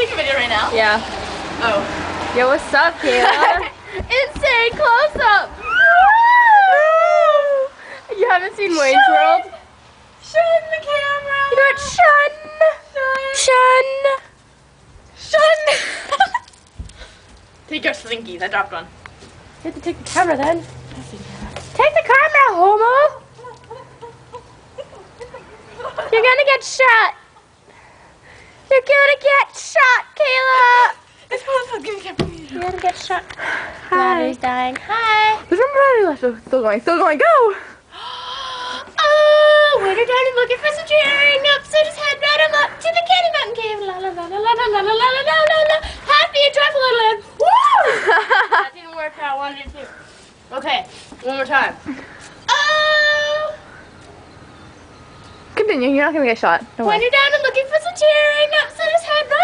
taking a video right now? Yeah. Oh. Yo, what's up, Kayla? Insane close up. You haven't seen Wayne's World? Shun the camera. You know what? Shun. Take your slinkies. I dropped one. You have to take the camera then. Take the camera, homo. You're gonna get shot. You're gonna get shot, Kayla. It's close. Give me camera. You're gonna get shot. Battery's dying. Hi. There's one battery left. Still going. Still going. Go. Oh, Waiter down and looking for some cheering up, so just head right on up to the Candy Mountain Cave. La la la la la la la la la la la la. Happy and joyful little land. Woo! That didn't work how I wanted it to. Okay, one more time. Oh, Continue. You're not gonna get shot. Don't when worry. you're down and looking for some cheering up, so just head right